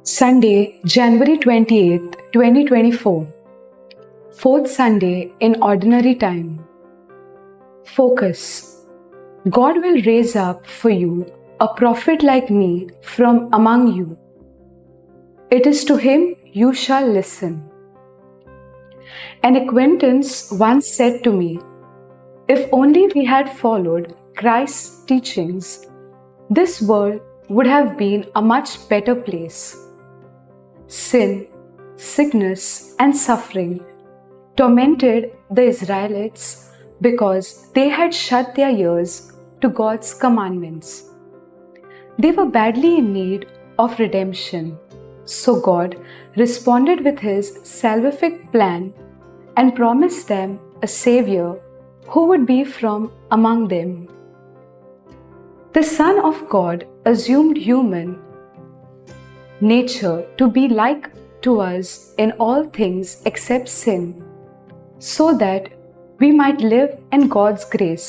Sunday, January 28th, 2024. Fourth Sunday in Ordinary Time. Focus. God will raise up for you a prophet like me from among you. It is to him you shall listen. An acquaintance once said to me, "If only we had followed Christ's teachings, this world would have been a much better place." Sin, sickness, and suffering tormented the Israelites because they had shut their ears to God's commandments. They were badly in need of redemption, so God responded with his salvific plan and promised them a Savior who would be from among them. The Son of God assumed human nature to be like to us in all things except sin, so that we might live in God's grace.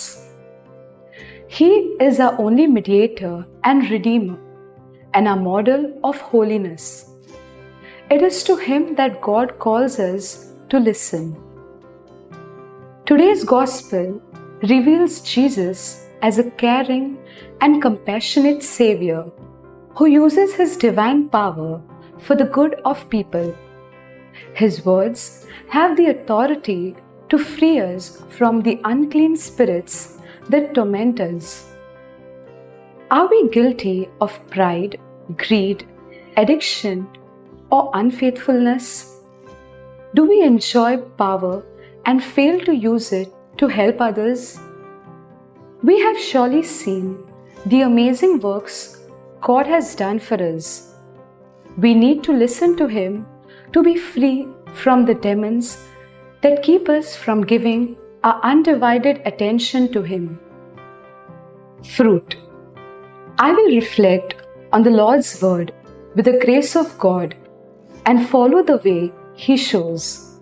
He is our only mediator and redeemer, and our model of holiness. It is to him that God calls us to listen. Today's Gospel reveals Jesus as a caring and compassionate Savior who uses his divine power for the good of people. His words have the authority to free us from the unclean spirits that torment us. Are we guilty of pride, greed, addiction, or unfaithfulness? Do we enjoy power and fail to use it to help others? We have surely seen the amazing works God has done for us. We need to listen to him to be free from the demons that keep us from giving our undivided attention to him. Fruit. I will reflect on the Lord's word with the grace of God and follow the way he shows.